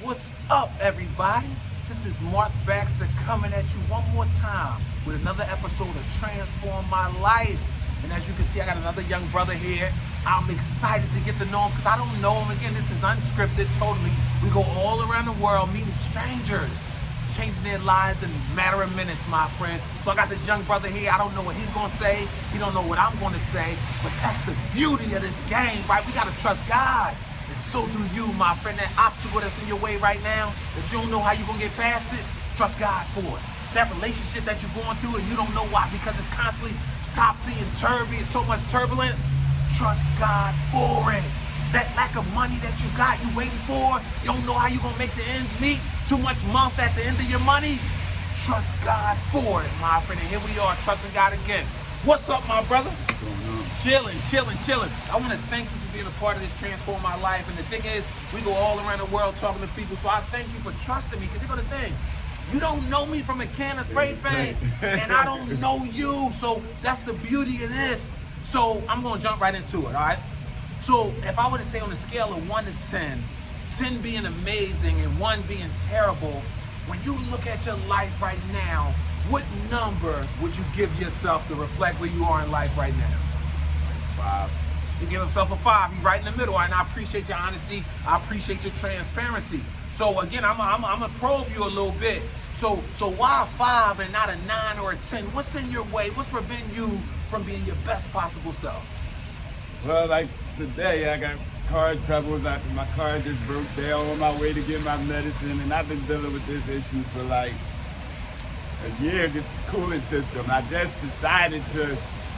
What's up, everybody? This is Marc Baxter coming at you one more time with another episode of Transform My Life. And as you can see, I got another young brother here. I'm excited to get to know him because I don't know him. Again, this is unscripted, totally. We go all around the world meeting strangers, changing their lives in a matter of minutes, my friend. So I got this young brother here. I don't know what he's gonna say. He don't know what I'm gonna say. But that's the beauty of this game, right? We gotta trust God. And so do you, my friend. That obstacle that's in your way right now, that you don't know how you're gonna get past it, trust God for it. That relationship that you're going through and you don't know why because it's constantly topsy and turvy and so much turbulence, trust God for it. That lack of money that you got, you waiting for, you don't know how you're gonna make the ends meet, too much month at the end of your money, trust God for it, my friend. And here we are, trusting God again. What's up, my brother? Chilling. I want to thank you for being a part of this Transform My Life. And the thing is, we go all around the world talking to people, so I thank you for trusting me, because here's the thing. You don't know me from a can of spray paint, and I don't know you, so that's the beauty of this. So I'm going to jump right into it, all right? So if I were to say on a scale of 1 to 10, 10 being amazing and 1 being terrible, when you look at your life right now, what number would you give yourself to reflect where you are in life right now? 5. You give himself a 5. He's right in the middle, and I appreciate your honesty. I appreciate your transparency. So again, I'm gonna probe you a little bit. So why a 5 and not a 9 or a 10? What's in your way? What's preventing you from being your best possible self? Well, like today, I got car troubles. My car just broke down on my way to get my medicine, and I've been dealing with this issue for like a year, this cooling system. I just decided to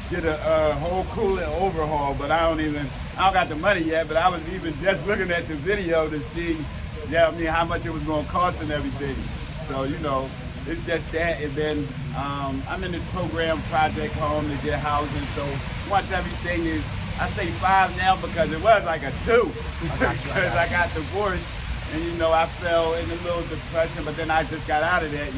get a whole cooling overhaul, but I don't got the money yet, but I was even just looking at the video to see, how much it was gonna cost and everything. So, it's just that, and then I'm in this program, Project Home, to get housing, so once everything is, I say 5 now because it was like a 2, because I got divorced, and I fell in a little depression, but then I just got out of that,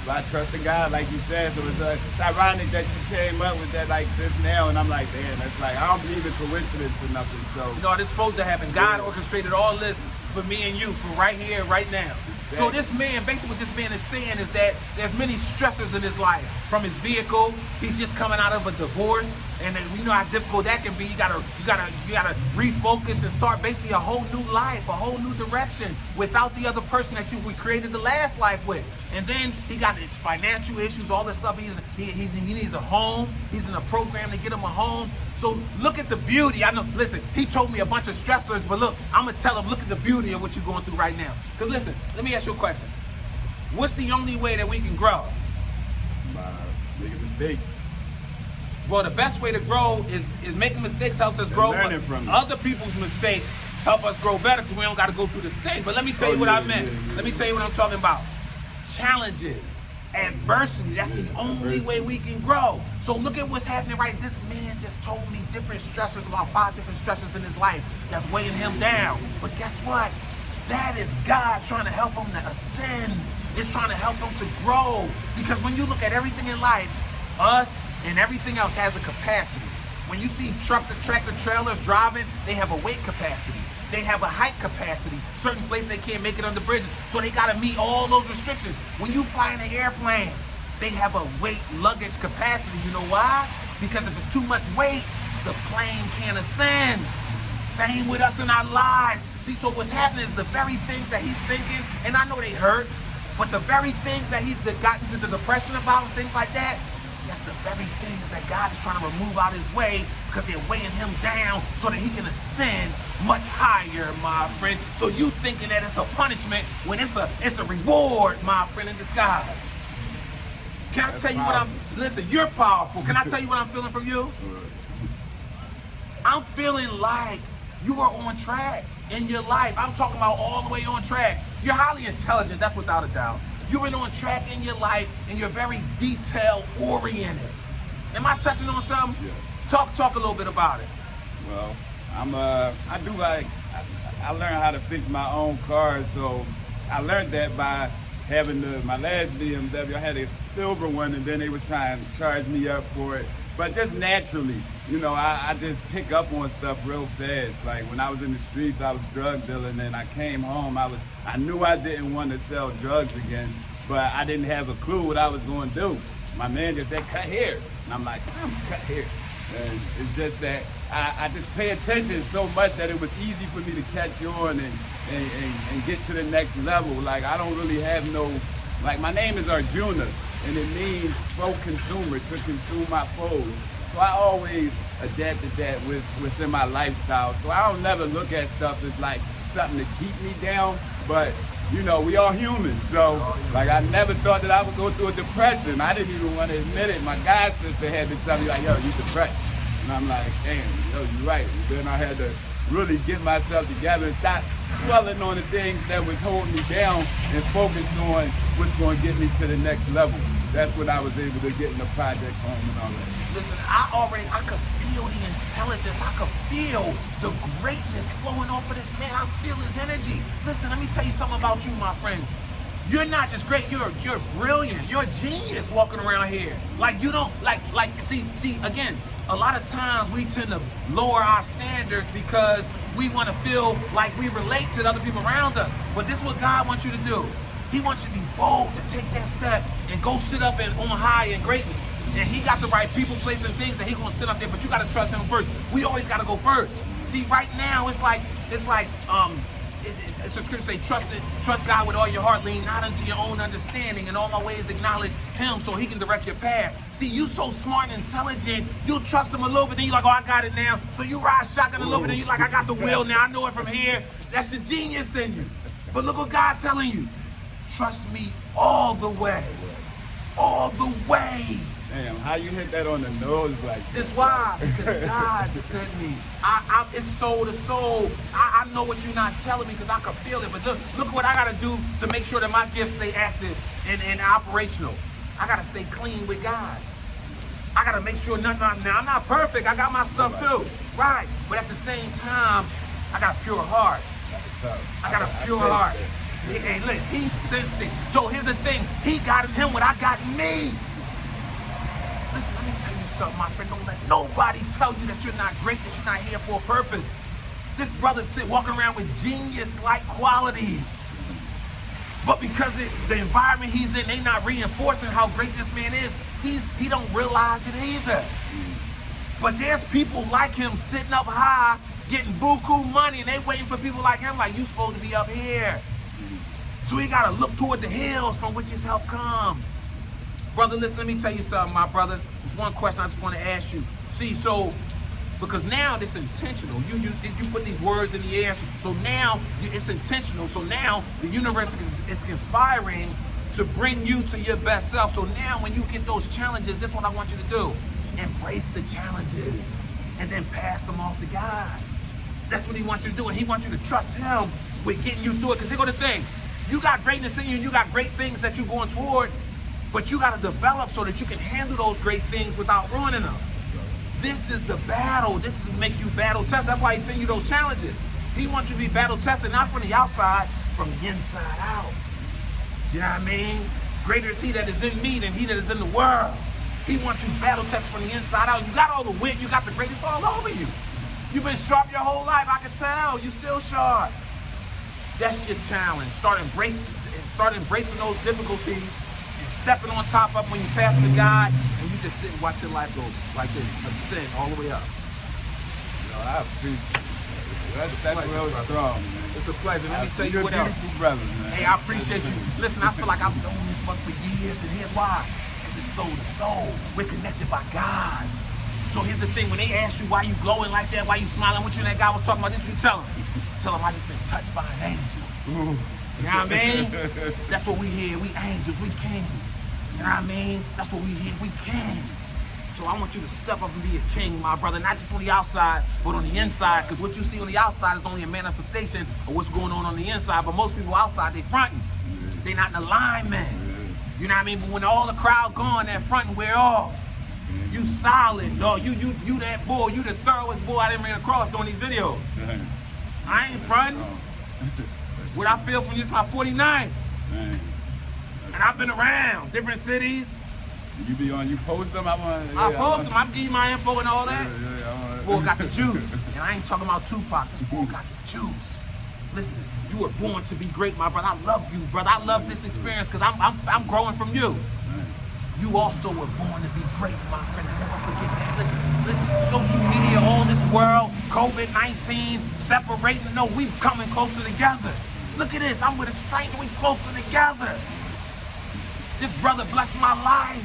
I trusted God, like you said, so it's ironic that you came up with that like this now, and I'm like, damn, that's like, I don't believe in coincidence or nothing, so. It's supposed to happen. God orchestrated all this for me and you, for right here, right now. So this man, basically what this man is saying is that there's many stressors in his life. From his vehicle, he's just coming out of a divorce, and then we know how difficult that can be. You gotta refocus and start basically a whole new life, a whole new direction without the other person that we created the last life with. And then he got his financial issues, all this stuff. He needs a home. He's in a program to get him a home. So look at the beauty. I know, listen, he told me a bunch of stressors, but look, I'm gonna tell him, look at the beauty of what you're going through right now. Because listen, let me ask you a question. What's the only way that we can grow? By making mistakes. Well, the best way to grow is making mistakes helps us grow. Learning from them. Other people's mistakes help us grow better because we don't got to go through this thing. But let me tell you what I meant. Let me tell you what I'm talking about. Challenges, adversity, that's the only way we can grow. So look at what's happening right. This man just told me different stressors, about 5 different stressors in his life that's weighing him down. But guess what? That is God trying to help him to ascend. It's trying to help him to grow. Because when you look at everything in life, us and everything else has a capacity. When you see tractor trailers driving, they have a weight capacity. They have a height capacity. Certain places they can't make it under bridges, so they gotta meet all those restrictions. When you fly in an airplane, they have a weight luggage capacity. You know why? Because if it's too much weight, the plane can't ascend. Same with us in our lives. See, so what's happening is the very things that he's thinking, and I know they hurt, but the very things that he's gotten into the depression about and things like that, that's the very things that God is trying to remove out his way because they're weighing him down so that he can ascend much higher, my friend. So you thinking that it's a punishment when it's a reward, my friend, in disguise. Can I tell you what listen, you're powerful. Can I tell you what I'm feeling from you? I'm feeling like you are on track in your life. I'm talking about all the way on track. You're highly intelligent, that's without a doubt. You've been on track in your life, and you're very detail-oriented. Am I touching on something? Yeah. Talk a little bit about it. Well, I learned how to fix my own cars, so I learned that by having my last BMW. I had a silver one, and then they was trying to charge me up for it. But just naturally, you know, I just pick up on stuff real fast. Like when I was in the streets, I was drug dealing, and I came home, I knew I didn't want to sell drugs again, but I didn't have a clue what I was going to do. My man just said, cut here. And I'm like, I'm cut here. And it's just that I just pay attention so much that it was easy for me to catch on and get to the next level. Like I don't really have no, like my name is Arjuna, and it means pro-consumer, to consume my foes. So I always adapted that within my lifestyle. So I don't never look at stuff as like something to keep me down, but you know, we all humans. So like I never thought that I would go through a depression. I didn't even want to admit it. My god sister had to tell me like, yo, you depressed. And I'm like, damn, yo, you're right. And then I had to really get myself together and stop dwelling on the things that was holding me down and focus on what's going to get me to the next level. That's what I was able to get in the project home and all that. Listen, I could feel the intelligence. I could feel the greatness flowing off of this man. I feel his energy. Listen, let me tell you something about you, my friend. You're not just great, you're brilliant. You're a genius walking around here. Like you don't, see, again, a lot of times we tend to lower our standards because we want to feel like we relate to the other people around us. But this is what God wants you to do. He wants you to be bold, to take that step and go sit up on high in greatness. And he got the right people, places, and things that he's gonna sit up there, but you gotta trust him first. We always gotta go first. See, right now, it's like the scripture say, trust God with all your heart, lean not unto your own understanding, and all my ways acknowledge him so he can direct your path. See, you so smart and intelligent, you'll trust him a little bit, then you're like, oh, I got it now. So you ride shotgun a little bit, then you're like, I got the wheel now, I know it from here. That's the genius in you. But look what God's telling you. Trust me all the way. All the way. Damn, how you hit that on the nose like that? It's why, because God sent me. It's soul to soul. I know what you're not telling me because I can feel it. But look what I got to do to make sure that my gifts stay active and operational. I got to stay clean with God. I got to make sure nothing. Now, I'm not perfect. I got my stuff too. Right. But at the same time, I got a pure heart. I got a pure heart. Hey, look, he sensed it. So here's the thing. He got in him what I got in me. Listen, let me tell you something, my friend. Don't let nobody tell you that you're not great, that you're not here for a purpose. This brother's walking around with genius-like qualities. But because the environment he's in, they not reinforcing how great this man is, he don't realize it either. But there's people like him sitting up high, getting buku money, and they waiting for people like him, like, you supposed to be up here. So he gotta look toward the hills from which his help comes. Brother, listen, let me tell you something, my brother. There's one question I just want to ask you. See, so, because now it's intentional. You put these words in the air, so now it's intentional. So now the universe is conspiring to bring you to your best self. So now when you get those challenges, this is what I want you to do. Embrace the challenges and then pass them off to God. That's what he wants you to do, and he wants you to trust him with getting you through it. Because here's the thing. You got greatness in you, and you got great things that you're going toward, but you got to develop so that you can handle those great things without ruining them. This is the battle. This is make you battle tested. That's why he sent you those challenges. He wants you to be battle tested, not from the outside, from the inside out. You know what I mean? Greater is he that is in me than he that is in the world. He wants you battle tested from the inside out. You got all the wit, you got the greatness all over you. You've been sharp your whole life, I can tell. You still sharp. That's your challenge. Start embracing those difficulties and stepping on top of when you pass to God, and you just sit and watch your life go like this, ascend all the way up. You know, I appreciate it. That's real strong, man. It's a pleasure. Let me tell you what else. Beautiful brother, man. Hey, I appreciate you. Listen, I feel like I've known this fuck for years, and here's why. Because it's soul to soul. We're connected by God. So here's the thing, when they ask you why you glowing like that, why you smiling, what you and that guy was talking about, this you tell them. Tell them I just been touched by an angel. Ooh. You know what I mean? That's what we hear. We angels, we kings. You know what I mean? That's what we hear. We kings. So I want you to step up and be a king, my brother, not just on the outside, but on the inside, because what you see on the outside is only a manifestation of what's going on the inside. But most people outside, they fronting. They not in alignment. You know what I mean? But when all the crowd gone, that fronting wear off. You solid, dog. You that bull. You the thoroughest bull I didn't ran across doing these videos. I ain't fronting. What I feel from you is my 49th. And I've been around different cities. You be on, you post them? I post them. I give you my info and all that. This boy got the juice. And I ain't talking about Tupac. This boy got the juice. Listen, you were born to be great, my brother. I love you, brother. I love this experience because I'm growing from you. You also were born to be great, my friend. Never forget that. Listen, social media, all this world, COVID-19, separating. No, we coming closer together. Look at this. I'm with a stranger. We closer together. This brother blessed my life.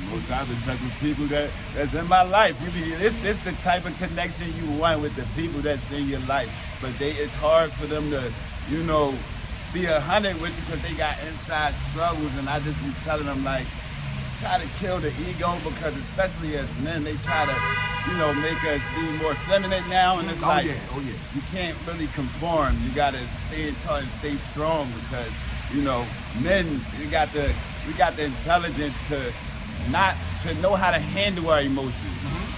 Most times the type of people that's in my life. This the type of connection you want with the people that's in your life. But it's hard for them to, you know, be 100 with you because they got inside struggles. And I just be telling them, like, try to kill the ego, because especially as men, they try to, you know, make us be more feminine now. And it's you can't really conform. You gotta stay in touch and stay strong, because, you know, men, we got the intelligence to know how to handle our emotions.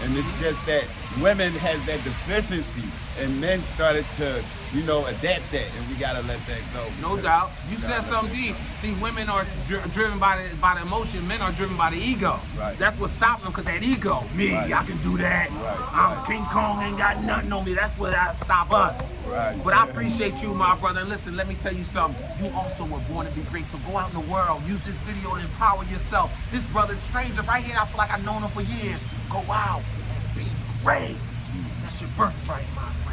And it's just that women has that deficiency, and men started to, you know, adapt that, and we gotta let that go. No doubt. You said something deep. See, women are driven by the emotion. Men are driven by the ego. Right. That's what stops them, because that ego. Me, right. I can do that. Right. I'm King Kong, ain't got nothing on me. That's what stop us. Right. But I appreciate you, my brother. And listen, let me tell you something. You also were born to be great. So go out in the world. Use this video to empower yourself. This brother's stranger right here. I feel like I've known him for years. Go out and be great. That's your birthright, my friend.